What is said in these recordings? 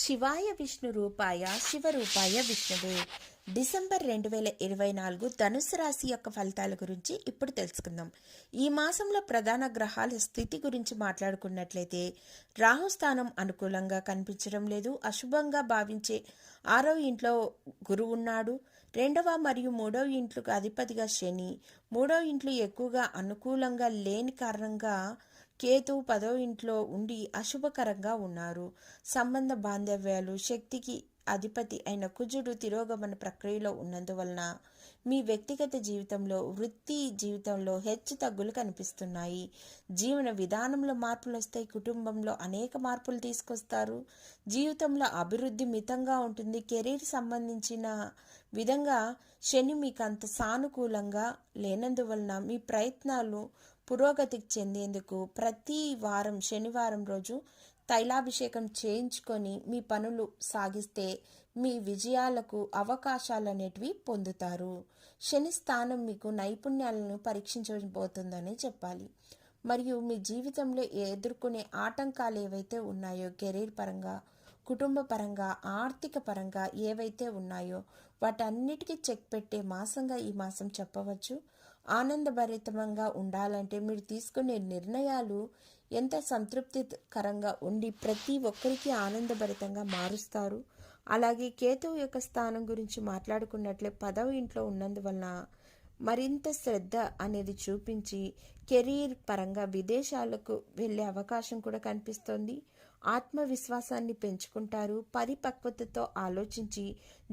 శివాయ విష్ణు రూపాయ శివరూపాయ విష్ణువే. డిసెంబర్ 2024 ధనుసు రాశి యొక్క ఫలితాల గురించి ఇప్పుడు తెలుసుకుందాం. ఈ మాసంలో ప్రధాన గ్రహాల స్థితి గురించి మాట్లాడుకున్నట్లయితే రాహుస్థానం అనుకూలంగా కనిపించడం లేదు. అశుభంగా భావించే 6వ ఇంట్లో గురువు ఉన్నాడు. 2వ మరియు 3వ ఇంట్లకు అధిపతిగా శని, 3వ ఇంట్లో ఎక్కువగా అనుకూలంగా లేని కారణంగా కేతు 10వ ఇంట్లో ఉండి అశుభకరంగా ఉన్నారు. సంబంధ బాంధవ్యాలు, శక్తికి అధిపతి అయిన కుజుడు తిరోగమన ప్రక్రియలో ఉన్నందువలన మీ వ్యక్తిగత జీవితంలో, వృత్తి జీవితంలో హెచ్చు తగ్గులు కనిపిస్తున్నాయి. జీవన విధానంలో మార్పులు వస్తాయి. కుటుంబంలో అనేక మార్పులు తీసుకొస్తారు. జీవితంలో అభివృద్ధి మితంగా ఉంటుంది. కెరీర్ సంబంధించిన విధంగా శని మీకు అంత సానుకూలంగా లేనందువలన మీ ప్రయత్నాలు పురోగతికి చెందేందుకు ప్రతి వారం శనివారం రోజు తైలాభిషేకం చేయించుకొని మీ పనులు సాగిస్తే మీ విజయాలకు అవకాశాలు అనేటివి పొందుతారు. శని స్థానం మీకు నైపుణ్యాలను పరీక్షించబోతుందని చెప్పాలి. మరియు మీ జీవితంలో ఎదుర్కొనే ఆటంకాలు ఏవైతే ఉన్నాయో, కెరీర్ పరంగా, కుటుంబ పరంగా, ఆర్థిక పరంగా ఏవైతే ఉన్నాయో వాటన్నిటికీ చెక్ పెట్టే మాసంగా ఈ మాసం చెప్పవచ్చు. ఆనందభరితంగా ఉండాలంటే మీరు తీసుకునే నిర్ణయాలు ఎంత సంతృప్తికరంగా ఉండి ప్రతి ఒక్కరికి ఆనందభరితంగా మారుస్తారు. అలాగే కేతువు యొక్క స్థానం గురించి మాట్లాడుకున్నట్లే 10వ ఇంట్లో ఉన్నందువలన మరింత శ్రద్ధ అనేది చూపించి కెరీర్ పరంగా విదేశాలకు వెళ్ళే అవకాశం కూడా కనిపిస్తోంది. ఆత్మవిశ్వాసాన్ని పెంచుకుంటారు. పరిపక్వతతో ఆలోచించి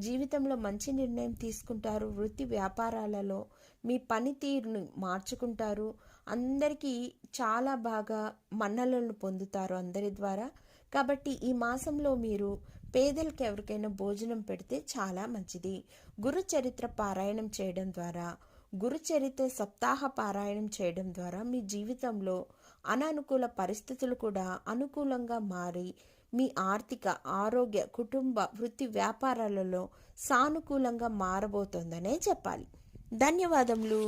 జీవితంలో మంచి నిర్ణయం తీసుకుంటారు. వృత్తి వ్యాపారాలలో మీ పనితీరును మార్చుకుంటారు. అందరికీ చాలా బాగా మన్ననలను పొందుతారు అందరి ద్వారా. కాబట్టి ఈ మాసంలో మీరు పేదలకు ఎవరికైనా భోజనం పెడితే చాలా మంచిది. గురు చరిత్ర పారాయణం చేయడం ద్వారా, గురు చరిత్ర సప్తాహ పారాయణం చేయడం ద్వారా మీ జీవితంలో అనానుకూల పరిస్థితులు కూడా అనుకూలంగా మారి మీ ఆర్థిక, ఆరోగ్య, కుటుంబ, వృత్తి వ్యాపారాలలో సానుకూలంగా మారబోతోందనే చెప్పాలి. ధన్యవాదములు.